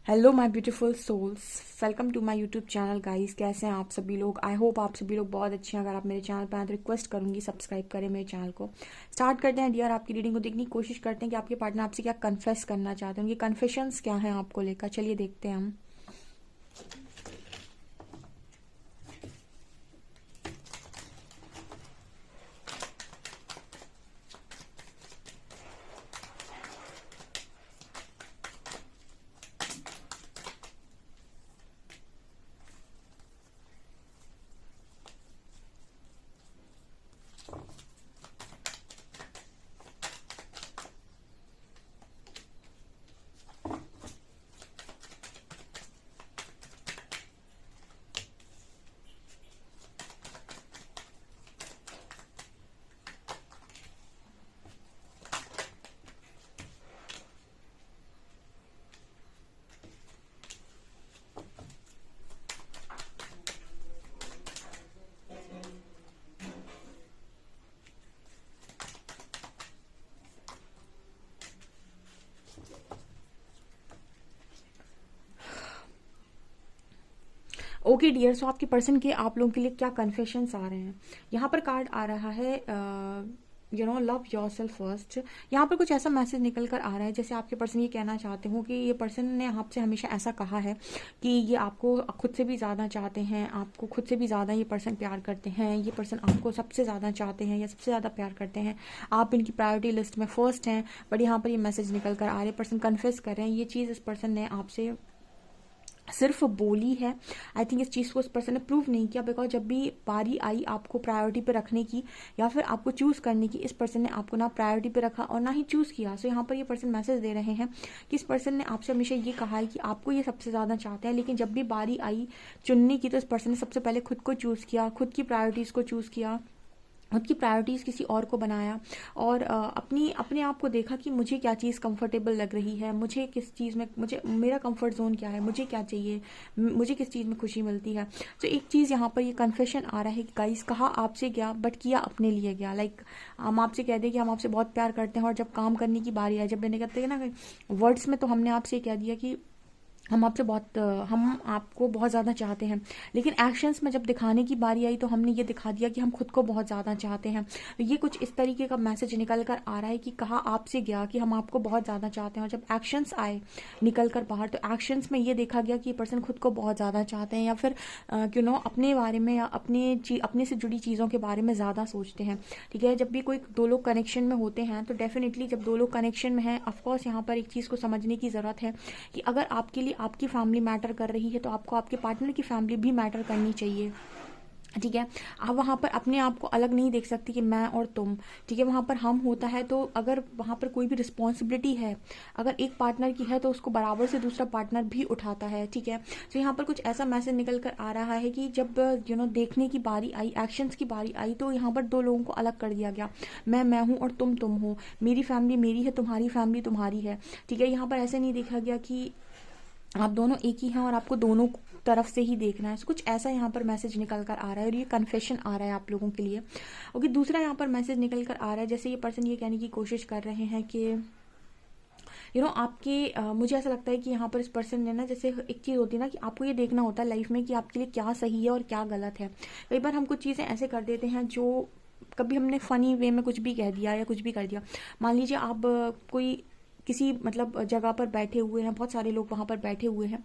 Hello my beautiful souls, welcome to my YouTube channel guys. कैसे हैं आप सभी लोग? आई होप आप सभी लोग बहुत अच्छे हैं। अगर आप मेरे चैनल पर आए तो रिक्वेस्ट करूंगी सब्सक्राइब करें मेरे चैनल को। स्टार्ट करते हैं डियर, आपकी रीडिंग को देखने की कोशिश करते हैं कि आपके पार्टनर आपसे क्या कन्फेस करना चाहते हैं, उनके कन्फेशंस क्या हैं आपको लेकर। चलिए देखते हैं हम। ओके डियर, सो आपके पर्सन के आप लोगों के लिए क्या कन्फेशंस आ रहे हैं। यहाँ पर कार्ड आ रहा है लव योर सेल्फ फर्स्ट। यहाँ पर कुछ ऐसा मैसेज निकल कर आ रहा है जैसे आपके पर्सन ये कहना चाहते हो कि ये पर्सन ने आपसे हमेशा ऐसा कहा है कि ये आपको खुद से भी ज़्यादा चाहते हैं, आपको खुद से भी ज़्यादा ये पर्सन प्यार करते हैं, ये पर्सन आपको सबसे ज़्यादा चाहते हैं या सबसे ज़्यादा प्यार करते हैं, आप इनकी प्रायोरिटी लिस्ट में फर्स्ट हैं। बट यहाँ पर ये मैसेज निकल कर आ रहे, पर्सन कन्फेस कर रहे हैं ये चीज़ इस पर्सन ने आपसे सिर्फ बोली है। आई थिंक इस चीज़ को उस पर्सन ने प्रूव नहीं किया, बिकॉज जब भी बारी आई आपको प्रायोरिटी पे रखने की या फिर आपको चूज़ करने की, इस पर्सन ने आपको ना प्रायोरिटी पे रखा और ना ही चूज़ किया। सो यहाँ पर ये पर्सन मैसेज दे रहे हैं कि इस पर्सन ने आपसे हमेशा ये कहा है कि आपको ये सबसे ज़्यादा चाहते हैं, लेकिन जब भी बारी आई चुनने की तो इस पर्सन ने सबसे पहले खुद को चूज़ किया, खुद की प्रायोरिटीज़ को चूज़ किया, उसकी प्रायोरिटीज़ किसी और को बनाया और अपने आप को देखा कि मुझे क्या चीज़ कंफर्टेबल लग रही है, मुझे किस चीज़ में, मुझे मेरा कंफर्ट जोन क्या है, मुझे क्या चाहिए, मुझे किस चीज़ में खुशी मिलती है। तो एक चीज़ यहाँ पर ये कन्फेशन आ रहा है कि गाइस कहा आपसे गया बट किया अपने लिए गया। लाइक हम आपसे कह दें कि हम आपसे बहुत प्यार करते हैं और जब काम करने की बारी आई, जब मैंने कहते हैं ना वर्ड्स में, तो हमने आपसे कह दिया कि हम आपको बहुत ज़्यादा चाहते हैं, लेकिन एक्शंस में जब दिखाने की बारी आई तो हमने ये दिखा दिया कि हम खुद को बहुत ज़्यादा चाहते हैं। तो ये कुछ इस तरीके का मैसेज निकल कर आ रहा है कि कहा आपसे गया कि हम आपको बहुत ज़्यादा चाहते हैं, और जब एक्शंस आए निकल कर बाहर तो एक्शंस में ये देखा गया कि ये पर्सन खुद को बहुत ज़्यादा चाहते हैं या फिर अपने बारे में या अपने से जुड़ी चीज़ों के बारे में ज़्यादा सोचते हैं। ठीक है, जब भी कोई दो लोग कनेक्शन में होते हैं तो डेफिनेटली जब दो लोग कनेक्शन में हैं, ऑफकोर्स यहाँ पर एक चीज़ को समझने की ज़रूरत है कि अगर आपके लिए आपकी फैमिली मैटर कर रही है तो आपको आपके पार्टनर की फैमिली भी मैटर करनी चाहिए। ठीक है, आप वहाँ पर अपने आप को अलग नहीं देख सकती कि मैं और तुम। ठीक है, वहाँ पर हम होता है तो अगर वहाँ पर कोई भी रिस्पॉन्सिबिलिटी है, अगर एक पार्टनर की है तो उसको बराबर से दूसरा पार्टनर भी उठाता है। ठीक है, तो यहाँ पर कुछ ऐसा मैसेज निकल कर आ रहा है कि जब देखने की बारी आई, एक्शंस की बारी आई, तो यहाँ पर दो लोगों को अलग कर दिया गया। मैं हूँ और तुम हो, मेरी फैमिली मेरी है, तुम्हारी फैमिली तुम्हारी है। ठीक है, यहाँ पर ऐसे नहीं देखा गया कि आप दोनों एक ही हैं और आपको दोनों तरफ से ही देखना है। कुछ ऐसा यहाँ पर मैसेज निकल कर आ रहा है और ये कन्फेशन आ रहा है आप लोगों के लिए। ओके, दूसरा यहाँ पर मैसेज निकल कर आ रहा है जैसे ये पर्सन ये कहने की कोशिश कर रहे हैं कि आपके मुझे ऐसा लगता है कि यहाँ पर इस पर्सन ने ना, जैसे एक चीज़ होती है ना कि आपको ये देखना होता है लाइफ में कि आपके लिए क्या सही है और क्या गलत है। कई बार हम कुछ चीज़ें ऐसे कर देते हैं जो कभी हमने फ़नी वे में कुछ भी कह दिया या कुछ भी कर दिया। मान लीजिए आप कोई किसी मतलब जगह पर बैठे हुए हैं, बहुत सारे लोग वहाँ पर बैठे हुए हैं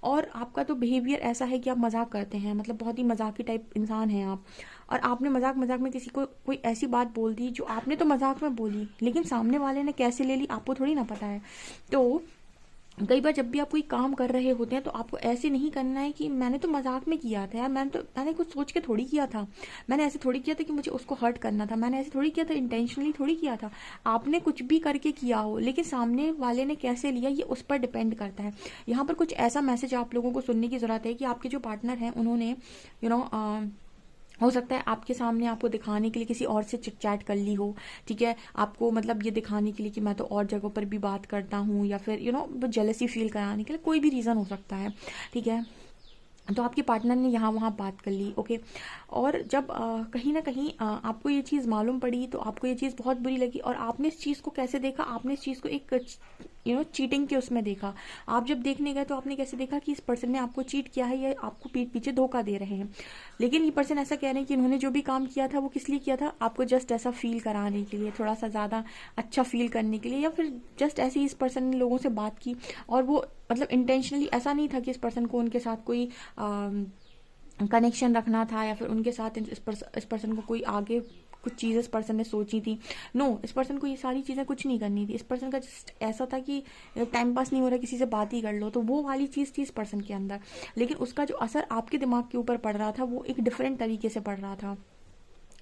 और आपका तो बिहेवियर ऐसा है कि आप मजाक करते हैं, मतलब बहुत ही मजाकी टाइप इंसान हैं आप, और आपने मजाक मजाक में किसी को कोई ऐसी बात बोल दी जो आपने तो मजाक में बोली, लेकिन सामने वाले ने कैसे ले ली आपको थोड़ी ना पता है। तो कई बार जब भी आप कोई काम कर रहे होते हैं तो आपको ऐसे नहीं करना है कि मैंने तो मजाक में किया था यार, मैंने कुछ सोच के थोड़ी किया था, मैंने ऐसे थोड़ी किया था कि मुझे उसको हर्ट करना था, मैंने ऐसे थोड़ी किया था, इंटेंशनली थोड़ी किया था। आपने कुछ भी करके किया हो, लेकिन सामने वाले ने कैसे लिया ये उस पर डिपेंड करता है। यहाँ पर कुछ ऐसा मैसेज आप लोगों को सुनने की ज़रूरत है कि आपके जो पार्टनर हैं उन्होंने हो सकता है आपके सामने आपको दिखाने के लिए किसी और से चिट चैट कर ली हो। ठीक है, आपको मतलब ये दिखाने के लिए कि मैं तो और जगहों पर भी बात करता हूँ, या फिर जेलसी फील कराने के लिए कोई भी रीज़न हो सकता है। ठीक है, तो आपके पार्टनर ने यहाँ वहाँ बात कर ली, ओके। और जब कहीं ना कहीं आपको ये चीज़ मालूम पड़ी तो आपको ये चीज़ बहुत बुरी लगी, और आपने इस चीज़ को कैसे देखा, आपने इस चीज़ को एक चीटिंग के उसमें देखा। आप जब देखने गए तो आपने कैसे देखा कि इस पर्सन ने आपको चीट किया है या आपको पीठ पीछे धोखा दे रहे हैं। लेकिन ये पर्सन ऐसा कह रहे हैं कि इन्होंने जो भी काम किया था वो किस लिए किया था, आपको जस्ट ऐसा फील कराने के लिए, थोड़ा सा ज़्यादा अच्छा फील करने के लिए, या फिर जस्ट ऐसे ही इस पर्सन ने लोगों से बात की। और वो मतलब इंटेंशनली ऐसा नहीं था कि इस पर्सन को उनके साथ कोई कनेक्शन रखना था, या फिर उनके साथ इस पर्सन को कोई आगे कुछ चीज़ें इस पर्सन ने सोची थी। नो, इस पर्सन को ये सारी चीज़ें कुछ नहीं करनी थी। इस पर्सन का जस्ट ऐसा था कि टाइम पास नहीं हो रहा, किसी से बात ही कर लो, तो वो वाली चीज़ थी इस पर्सन के अंदर। लेकिन उसका जो असर आपके दिमाग के ऊपर पड़ रहा था वो एक डिफरेंट तरीके से पड़ रहा था।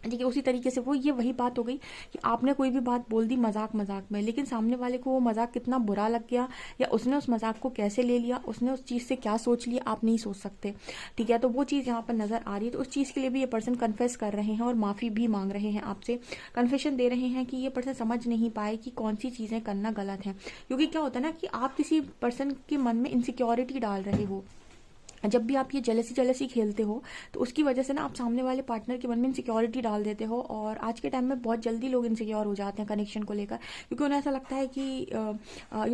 ठीक है, उसी तरीके से वो ये वही बात हो गई कि आपने कोई भी बात बोल दी मजाक मजाक में, लेकिन सामने वाले को वो मजाक कितना बुरा लग गया, या उसने उस मजाक को कैसे ले लिया, उसने उस चीज़ से क्या सोच लिया, आप नहीं सोच सकते। ठीक है, तो वो चीज़ यहाँ पर नज़र आ रही है। तो उस चीज़ के लिए भी ये पर्सन कन्फेस कर रहे हैं और माफ़ी भी मांग रहे हैं आपसे, कन्फेशन दे रहे हैं कि ये पर्सन समझ नहीं पाए कि कौन सी चीज़ें करना गलत है। क्योंकि क्या होता है ना कि आप किसी पर्सन के मन में इनसिक्योरिटी डाल रहे हो। जब भी आप ये जेलसी खेलते हो तो उसकी वजह से ना आप सामने वाले पार्टनर के मन में इनसिक्योरिटी डाल देते हो। और आज के टाइम में बहुत जल्दी लोग इनसिक्योर हो जाते हैं कनेक्शन को लेकर, क्योंकि उन्हें ऐसा लगता है कि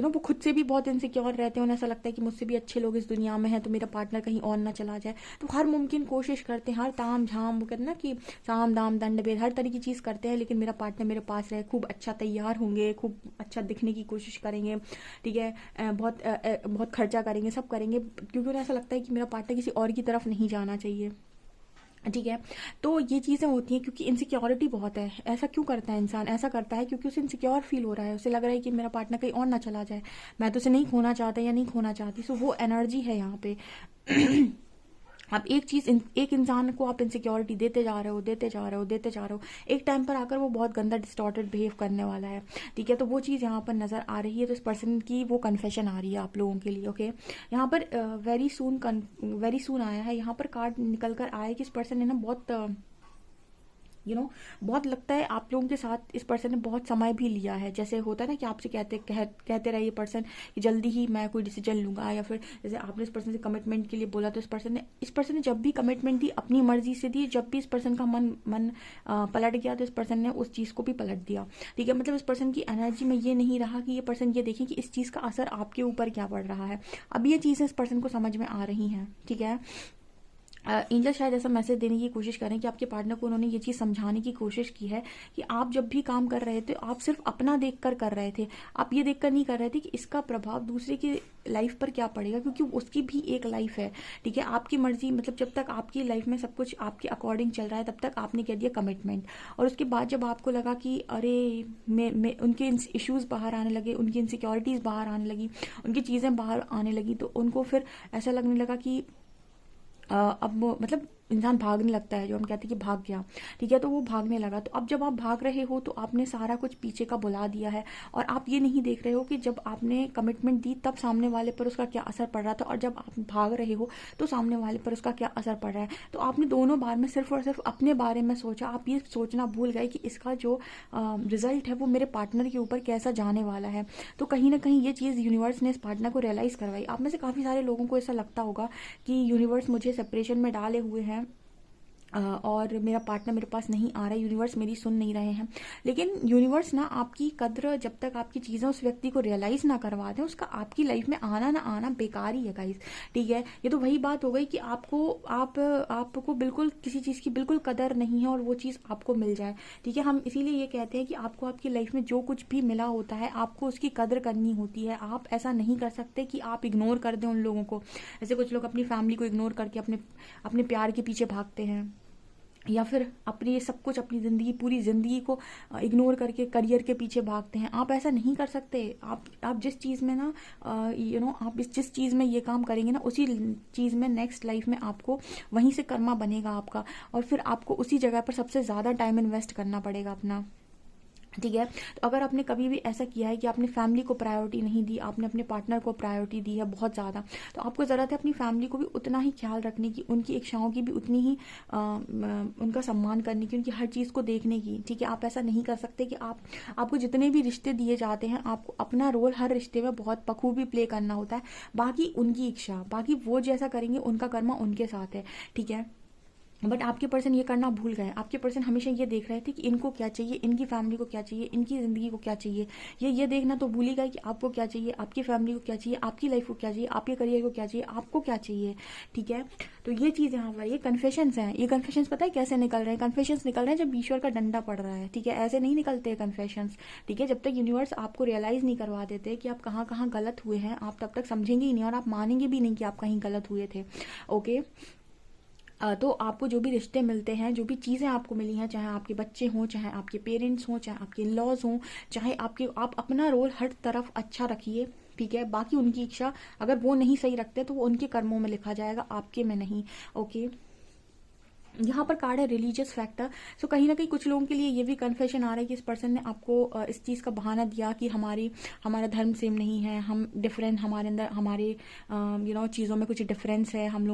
वो खुद से भी बहुत इनसिक्योर रहते हैं। उन्हें ऐसा लगता है कि मुझसे भी अच्छे लोग इस दुनिया में हैं, तो मेरा पार्टनर कहीं और ना चला जाए। तो हर मुमकिन कोशिश करते हैं, हर ताम झाम, वो कहते हैं ना कि साम दाम दंड भेद, हर तरह की चीज़ करते हैं, लेकिन मेरा पार्टनर मेरे पास रहे, खूब अच्छा तैयार होंगे, खूब अच्छा दिखने की कोशिश करेंगे। ठीक है, बहुत खर्चा करेंगे, सब करेंगे, क्योंकि उन्हें ऐसा लगता है कि मेरा पार्टनर किसी और की तरफ नहीं जाना चाहिए। ठीक है, तो ये चीज़ें होती हैं क्योंकि इनसिक्योरिटी बहुत है। ऐसा क्यों करता है इंसान, ऐसा करता है क्योंकि उसे इनसिक्योर फील हो रहा है, उसे लग रहा है कि मेरा पार्टनर कहीं और ना चला जाए, मैं तो उसे नहीं खोना चाहता या नहीं खोना चाहती। सो वो एनर्जी है यहाँ पे। आप एक इंसान को आप इनसिक्योरिटी देते जा रहे हो, देते जा रहे हो, देते जा रहे हो, एक टाइम पर आकर वो बहुत गंदा डिस्टॉर्टेड बिहेव करने वाला है। ठीक है, तो वो चीज़ यहाँ पर नज़र आ रही है। तो इस पर्सन की वो कन्फेशन आ रही है आप लोगों के लिए। ओके, यहाँ पर वेरी सून आया है, यहाँ पर कार्ड निकल कर आया है कि इस पर्सन ने ना बहुत बहुत लगता है आप लोगों के साथ इस पर्सन ने बहुत समय भी लिया है। जैसे होता है ना कि आपसे कहते रहे ये पर्सन कि जल्दी ही मैं कोई डिसीजन लूंगा, या फिर जैसे आपने इस पर्सन से कमिटमेंट के लिए बोला तो इस पर्सन ने जब भी कमिटमेंट दी अपनी मर्जी से दी। जब भी इस पर्सन का मन पलट गया तो इस पर्सन ने उस चीज़ को भी पलट दिया। ठीक है, मतलब इस पर्सन की एनर्जी में ये नहीं रहा कि ये पर्सन ये देखें कि इस चीज़ का असर आपके ऊपर क्या पड़ रहा है। अब ये चीज़ें इस पर्सन को समझ में आ रही हैं। ठीक है, एंजल शायद ऐसा मैसेज देने की कोशिश करें कि आपके पार्टनर को उन्होंने ये चीज़ समझाने की कोशिश की है कि आप जब भी काम कर रहे थे आप सिर्फ अपना देखकर कर रहे थे, आप ये देखकर नहीं कर रहे थे कि इसका प्रभाव दूसरे की लाइफ पर क्या पड़ेगा, क्योंकि उसकी भी एक लाइफ है। ठीक है, आपकी मर्जी, मतलब जब तक आपकी लाइफ में सब कुछ आपके अकॉर्डिंग चल रहा है तब तक आपने कह दिया कमिटमेंट, और उसके बाद जब आपको लगा कि अरे मैं उनके इश्यूज बाहर आने लगे, उनकी इनसिक्योरिटीज़ बाहर आने लगी, उनकी चीज़ें बाहर आने लगी, तो उनको फिर ऐसा लगने लगा कि अब मतलब इंसान भागने लगता है, जो हम कहते हैं कि भाग गया। ठीक है, तो वो भागने लगा। तो अब जब आप भाग रहे हो तो आपने सारा कुछ पीछे का बुला दिया है, और आप ये नहीं देख रहे हो कि जब आपने कमिटमेंट दी तब सामने वाले पर उसका क्या असर पड़ रहा था, और जब आप भाग रहे हो तो सामने वाले पर उसका क्या असर पड़ रहा है। तो आपने दोनों बार में सिर्फ और सिर्फ अपने बारे में सोचा, आप ये सोचना भूल गए कि इसका जो रिजल्ट है वो मेरे पार्टनर के ऊपर कैसा जाने वाला है। तो कहीं ना कहीं ये चीज़ यूनिवर्स ने इस पार्टनर को रियलाइज़ करवाई। आप में से काफ़ी सारे लोगों को ऐसा लगता होगा कि यूनिवर्स मुझे सेपरेशन में डाले हुए हैं और मेरा पार्टनर मेरे पास नहीं आ रहा है, यूनिवर्स मेरी सुन नहीं रहे हैं। लेकिन यूनिवर्स ना आपकी कद्र, जब तक आपकी चीज़ें उस व्यक्ति को रियलाइज़ ना करवा दें, उसका आपकी लाइफ में आना ना आना बेकार ही है गाइस। ठीक है, ये तो वही बात हो गई कि आपको बिल्कुल किसी चीज़ की बिल्कुल कदर नहीं है और वो चीज़ आपको मिल जाए। ठीक है, हम इसीलिए ये कहते हैं कि आपको आपकी लाइफ में जो कुछ भी मिला होता है आपको उसकी कदर करनी होती है। आप ऐसा नहीं कर सकते कि आप इग्नोर कर दें उन लोगों को। ऐसे कुछ लोग अपनी फैमिली को इग्नोर करके अपने प्यार के पीछे भागते हैं, या फिर अपनी सब कुछ, अपनी ज़िंदगी, पूरी ज़िंदगी को इग्नोर करके करियर के पीछे भागते हैं। आप ऐसा नहीं कर सकते। आप जिस चीज़ में ना आप जिस चीज़ में ये काम करेंगे ना, उसी चीज़ में नेक्स्ट लाइफ में आपको वहीं से कर्मा बनेगा आपका, और फिर आपको उसी जगह पर सबसे ज़्यादा टाइम इन्वेस्ट करना पड़ेगा अपना। ठीक है। तो अगर आपने कभी भी ऐसा किया है कि आपने फैमिली को प्रायोरिटी नहीं दी, आपने अपने पार्टनर को प्रायोरिटी दी है बहुत ज़्यादा, तो आपको ज़रूरत है अपनी फैमिली को भी उतना ही ख्याल रखने की, उनकी इच्छाओं की भी उतनी ही उनका सम्मान करने की, उनकी हर चीज़ को देखने की। ठीक है, आप ऐसा नहीं कर सकते कि आपको जितने भी रिश्ते दिए जाते हैं, आपको अपना रोल हर रिश्ते में बहुत बखूबी प्ले करना होता है। बाकी उनकी इच्छा, बाकी वो जैसा करेंगे उनका कर्मा उनके साथ है। ठीक है, बट आपके पर्सन ये करना भूल गए। आपके पर्सन हमेशा ये देख रहे थे कि इनको क्या चाहिए, इनकी फैमिली को क्या चाहिए, इनकी ज़िंदगी को क्या चाहिए। ये देखना तो भूल ही गए कि आपको क्या चाहिए, आपकी फैमिली को क्या चाहिए, आपकी लाइफ को क्या चाहिए, आपके करियर को क्या चाहिए, आपको क्या चाहिए। ठीक है, तो ये चीज़ यहाँ पर ये कन्फेशंस हैं। ये कन्फेशंस पता है कैसे निकल रहे हैं? कन्फेशंस निकल रहे हैं जब ईश्वर का डंडा पड़ रहा है। ठीक है, ऐसे नहीं निकलते हैं कन्फेशंस। ठीक है, जब तक यूनिवर्स आपको रियलाइज़ नहीं करवा देते कि आप कहाँ कहाँ गलत हुए हैं, आप तब तक समझेंगे ही नहीं और आप मानेंगे भी नहीं कि आप कहीं गलत हुए थे। ओके, तो आपको जो भी रिश्ते मिलते हैं, जो भी चीज़ें आपको मिली हैं, चाहे आपके बच्चे हों, चाहे आपके पेरेंट्स हों, चाहे आपके इन-लॉज़ हों, चाहे आप अपना रोल हर तरफ अच्छा रखिए। ठीक है, बाकी उनकी इच्छा, अगर वो नहीं सही रखते तो वो उनके कर्मों में लिखा जाएगा, आपके में नहीं। ओके, यहाँ पर कार्ड है रिलीजियस फैक्टर। सो कहीं ना कहीं कुछ लोगों के लिए ये भी कन्फेशन आ रहा है कि इस पर्सन ने आपको इस चीज़ का बहाना दिया कि हमारा धर्म सेम नहीं है, हम डिफरेंट, हमारे अंदर हमारे चीज़ों में कुछ डिफरेंस है, हम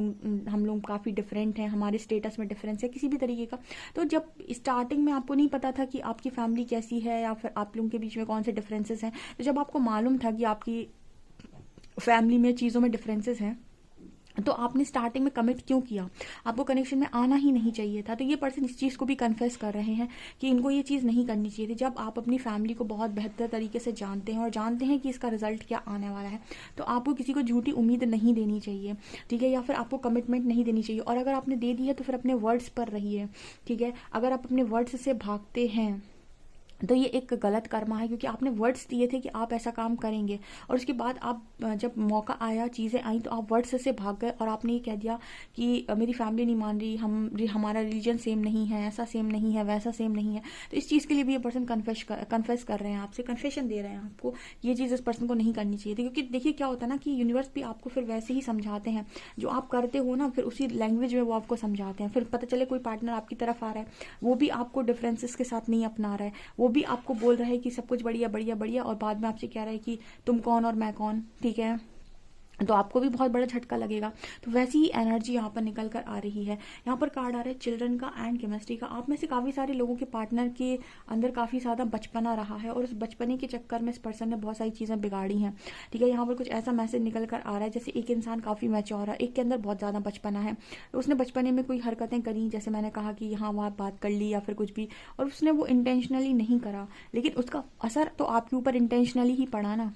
लोग काफ़ी डिफरेंट हैं, हमारे स्टेटस में डिफरेंस है किसी भी तरीके का। तो जब स्टार्टिंग में आपको नहीं पता था कि आपकी फैमिली कैसी है या फिर आप लोगों के बीच में कौन से डिफरेंसेस हैं, तो जब आपको मालूम था कि आपकी फैमिली में चीज़ों में डिफरेंसेस हैं, तो आपने स्टार्टिंग में कमिट क्यों किया? आपको कनेक्शन में आना ही नहीं चाहिए था। तो ये पर्सन इस चीज़ को भी कन्फेस कर रहे हैं कि इनको ये चीज़ नहीं करनी चाहिए थी। जब आप अपनी फैमिली को बहुत बेहतर तरीके से जानते हैं और जानते हैं कि इसका रिजल्ट क्या आने वाला है, तो आपको किसी को झूठी उम्मीद नहीं देनी चाहिए। ठीक है, या फिर आपको कमिटमेंट नहीं देनी चाहिए, और अगर आपने दे दी है तो फिर अपने वर्ड्स पर रहिए। ठीक है, अगर आप अपने वर्ड्स से भागते हैं तो ये एक गलत कर्मा है, क्योंकि आपने वर्ड्स दिए थे कि आप ऐसा काम करेंगे, और उसके बाद आप जब मौका आया, चीज़ें आई, तो आप वर्ड्स से भाग गए और आपने ये कह दिया कि मेरी फैमिली नहीं मान रही, हमारा रिलीजन सेम नहीं है, ऐसा सेम नहीं है, वैसा सेम नहीं है। तो इस चीज़ के लिए भी ये पर्सन कन्फेस कर रहे हैं आपसे, कन्फेशन दे रहे हैं आपको। ये चीज़ इस पर्सन को नहीं करनी चाहिए थी, क्योंकि देखिए क्या होता है ना कि यूनिवर्स भी आपको फिर वैसे ही समझाते हैं, जो आप करते हो ना, फिर उसी लैंग्वेज में वो आपको समझाते हैं। फिर पता चले कोई पार्टनर आपकी तरफ आ रहा है, वो भी आपको डिफरेंसेस के साथ नहीं अपना रहा है, वो भी आपको बोल रहा है कि सब कुछ बढ़िया बढ़िया बढ़िया, और बाद में आपसे कह रहा है कि तुम कौन और मैं कौन। ठीक है, तो आपको भी बहुत बड़ा झटका लगेगा। तो वैसी ही एनर्जी यहाँ पर निकल कर आ रही है। यहाँ पर कार्ड आ रहा है चिल्ड्रन का एंड केमिस्ट्री का। आप में से काफ़ी सारे लोगों के पार्टनर के अंदर काफ़ी ज़्यादा बचपना रहा है, और उस बचपने के चक्कर में इस पर्सन ने बहुत सारी चीज़ें बिगाड़ी हैं। ठीक है, यहाँ पर कुछ ऐसा मैसेज निकल कर आ रहा है जैसे एक इंसान काफ़ी मैच्योर है, एक के अंदर बहुत ज़्यादा बचपना है, तो उसने बचपने में कोई हरकतें करी, जैसे मैंने कहा कि यहाँ वहाँ बात कर ली या फिर कुछ भी, और उसने वो इंटेंशनली नहीं करा, लेकिन उसका असर तो आपके ऊपर इंटेंशनली ही पड़ा ना।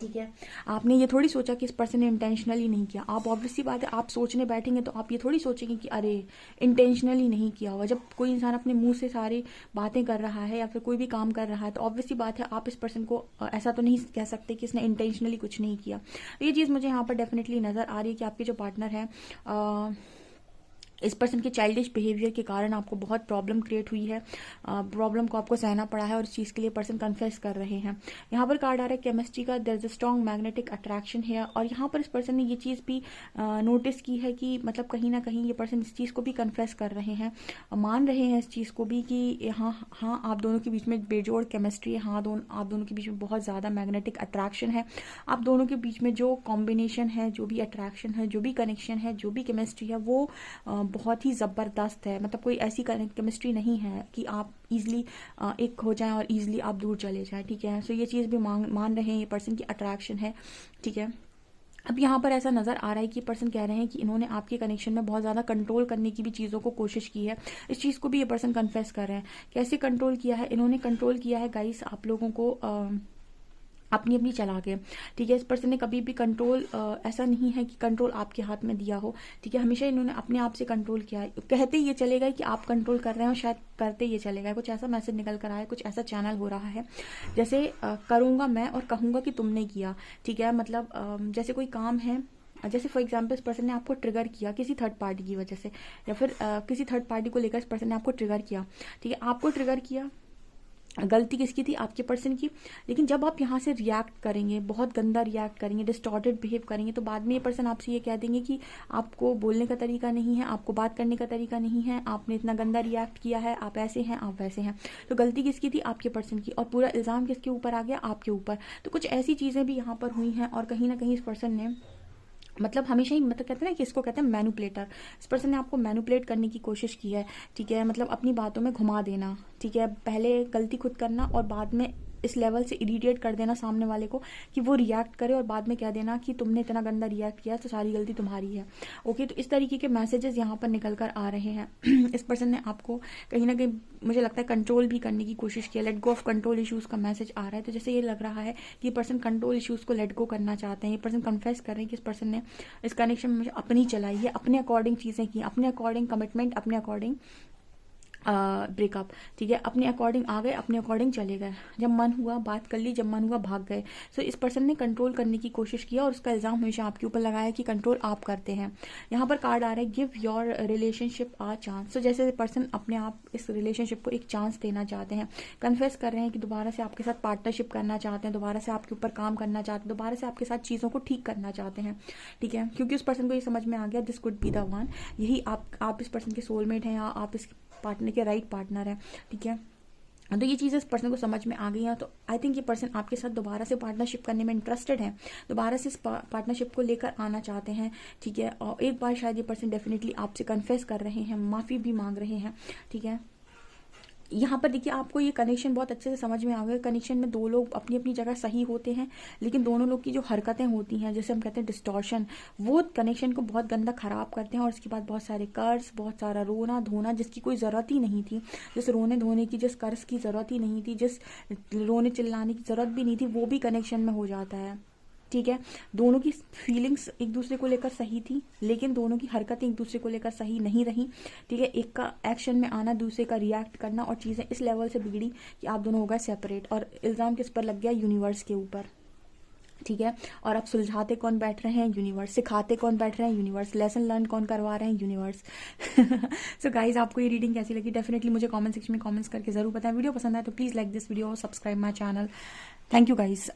ठीक है, आपने ये थोड़ी सोचा कि इस पर्सन ने इंटेंशनली नहीं किया। आप ऑब्वियसली बात है, आप सोचने बैठेंगे तो आप ये थोड़ी सोचेंगे कि अरे इंटेंशनली नहीं किया हुआ। जब कोई इंसान अपने मुंह से सारी बातें कर रहा है या फिर कोई भी काम कर रहा है, तो ऑब्वियसली बात है आप इस पर्सन को ऐसा तो नहीं कह सकते कि इसने इंटेंशनली कुछ नहीं किया। तो ये चीज़ मुझे यहाँ पर डेफिनेटली नज़र आ रही है कि आपके जो पार्टनर है, इस पर्सन के चाइल्डिश बिहेवियर के कारण आपको बहुत प्रॉब्लम क्रिएट हुई है, प्रॉब्लम को आपको सहना पड़ा है, और इस चीज़ के लिए पर्सन कन्फेस कर रहे हैं। यहाँ पर कार्ड आ रहा है केमिस्ट्री का, there is a strong magnetic attraction है, और यहाँ पर इस पर्सन ने ये चीज़ भी नोटिस की है कि मतलब कहीं ना कहीं ये पर्सन इस चीज़ को भी कन्फेस कर रहे हैं, मान रहे हैं इस चीज़ को भी कि हाँ हाँ आप दोनों के बीच में बेजोड़ केमिस्ट्री है, हाँ आप दोनों के बीच में बहुत ज़्यादा मैग्नेटिक अट्रैक्शन है। आप दोनों के बीच में जो कॉम्बिनेशन है, जो भी अट्रैक्शन है, जो भी कनेक्शन है, जो भी केमिस्ट्री है, वो बहुत ही ज़बरदस्त है। मतलब कोई ऐसी केमिस्ट्री नहीं है कि आप इजीली एक हो जाएं और इजीली आप दूर चले जाएं। ठीक है, सो ये चीज़ भी मान रहे हैं ये पर्सन की अट्रैक्शन है। ठीक है, अब यहाँ पर ऐसा नज़र आ रहा है कि पर्सन कह रहे हैं कि इन्होंने आपके कनेक्शन में बहुत ज़्यादा कंट्रोल करने की भी चीज़ों को कोशिश की है। इस चीज़ को भी ये पर्सन कन्फेस कर रहे हैं। कैसे कंट्रोल किया है? इन्होंने कंट्रोल किया है गाइस आप लोगों को अपनी अपनी चला के। ठीक है, इस पर्सन ने कभी भी कंट्रोल ऐसा नहीं है कि कंट्रोल आपके हाथ में दिया हो। ठीक है, हमेशा इन्होंने अपने आप से कंट्रोल किया है। कहते ये चलेगा कि आप कंट्रोल कर रहे हो, शायद करते ये चलेगा, कुछ ऐसा मैसेज निकल कर आया, कुछ ऐसा चैनल हो रहा है जैसे करूँगा मैं और कहूँगा कि तुमने किया। ठीक है, मतलब जैसे कोई काम है, जैसे फॉर एग्जाम्पल इस पर्सन ने आपको ट्रिगर किया किसी थर्ड पार्टी की वजह से, या फिर किसी थर्ड पार्टी को लेकर इस पर्सन ने आपको ट्रिगर किया। ठीक है, आपको ट्रिगर किया, गलती किसकी थी? आपके पर्सन की। लेकिन जब आप यहाँ से रिएक्ट करेंगे, बहुत गंदा रिएक्ट करेंगे, डिस्टॉर्टेड बिहेव करेंगे, तो बाद में ये पर्सन आपसे ये कह देंगे कि आपको बोलने का तरीका नहीं है, आपको बात करने का तरीका नहीं है, आपने इतना गंदा रिएक्ट किया है, आप ऐसे हैं, आप वैसे हैं। तो गलती किसकी थी? आपके पर्सन की। और पूरा इल्ज़ाम किसके ऊपर आ गया? आपके ऊपर। तो कुछ ऐसी चीज़ें भी यहाँ पर हुई हैं, और कहीं ना कहीं इस पर्सन ने मतलब हमेशा ही मतलब कहते हैं ना कि इसको कहते हैं मैनिपुलेटर। इस पर्सन ने आपको मैनिपुलेट करने की कोशिश की है, ठीक है, मतलब अपनी बातों में घुमा देना, ठीक है, पहले गलती खुद करना और बाद में इस लेवल से इरिटेट कर देना सामने वाले को कि वो रिएक्ट करे, और बाद में कह देना कि तुमने इतना गंदा रिएक्ट किया तो सारी गलती तुम्हारी है। ओके, तो इस तरीके के मैसेजेस यहाँ पर निकल कर आ रहे हैं। इस पर्सन ने आपको कहीं ना कहीं मुझे लगता है कंट्रोल भी करने की कोशिश की है। Let go of control issues का मैसेज आ रहा है। तो जैसे ये लग रहा है कि ये पर्सन कंट्रोल इश्यूज को लेट गो करना चाहते हैं। ये पर्सन कन्फेस कर रहे हैं कि इस पर्सन ने इस कनेक्शन में अपनी चलाई है, अपने अकॉर्डिंग चीज़ें की, अपने अकॉर्डिंग कमिटमेंट, अपने अकॉर्डिंग ब्रेकअप, ठीक है, अपने अकॉर्डिंग आ गए, अपने अकॉर्डिंग चले गए, जब मन हुआ बात कर ली, जब मन हुआ भाग गए। सो इस पर्सन ने कंट्रोल करने की कोशिश किया और उसका इल्ज़ाम हमेशा आपके ऊपर लगाया कि कंट्रोल आप करते हैं। यहाँ पर कार्ड आ रहा है give your relationship a chance. तो जैसे पर्सन अपने आप इस रिलेशनशिप को एक चांस देना चाहते हैं, कन्फेस कर रहे हैं कि दोबारा से आपके साथ पार्टनरशिप करना चाहते हैं, दोबारा से आपके ऊपर काम करना चाहते हैं, दोबारा से आपके साथ चीज़ों को ठीक करना चाहते हैं, ठीक है, क्योंकि उस पर्सन को ये समझ में आ गया this could be the one, यही आप इस पर्सन के सोलमेट हैं या आप इस पार्टनर के राइट पार्टनर है, ठीक है। तो ये चीज़ें इस पर्सन को समझ में आ गई हैं। तो आई थिंक ये पर्सन आपके साथ दोबारा से पार्टनरशिप करने में इंटरेस्टेड है, दोबारा से इस पार्टनरशिप को लेकर आना चाहते हैं, ठीक है। और एक बार शायद ये पर्सन डेफिनेटली आपसे कन्फेस कर रहे हैं, माफ़ी भी मांग रहे हैं, ठीक है। यहाँ पर देखिए आपको ये कनेक्शन बहुत अच्छे से समझ में आ गया। कनेक्शन में दो लोग अपनी अपनी जगह सही होते हैं, लेकिन दोनों लोग की जो हरकतें होती हैं, जैसे हम कहते हैं डिस्टॉर्शन, वो कनेक्शन को बहुत गंदा खराब करते हैं। और उसके बाद बहुत सारे कर्ज, बहुत सारा रोना धोना जिसकी कोई ज़रूरत ही नहीं थी, जिस रोने धोने की, जिस कर्ज की ज़रूरत ही नहीं थी, जिस रोने चिल्लाने की ज़रूरत भी नहीं थी, वो भी कनेक्शन में हो जाता है, ठीक है। दोनों की फीलिंग्स एक दूसरे को लेकर सही थी, लेकिन दोनों की हरकतें एक दूसरे को लेकर सही नहीं रही, ठीक है। एक का एक्शन में आना, दूसरे का रिएक्ट करना, और चीज़ें इस लेवल से बिगड़ी कि आप दोनों हो गए सेपरेट। और इल्ज़ाम किस पर लग गया? यूनिवर्स के ऊपर, ठीक है। और अब सुलझाते कौन बैठ रहे हैं? यूनिवर्स। सिखाते कौन बैठ रहे हैं? यूनिवर्स। लेसन लर्न कौन करवा रहे हैं? यूनिवर्स। सो गाइज, आपको ये रीडिंग कैसी लगी? डेफिनेटली मुझे कमेंट सेक्शन में कमेंट्स करके जरूर बताएं। वीडियो पसंद आए तो please like this video, subscribe my channel. Thank you guys.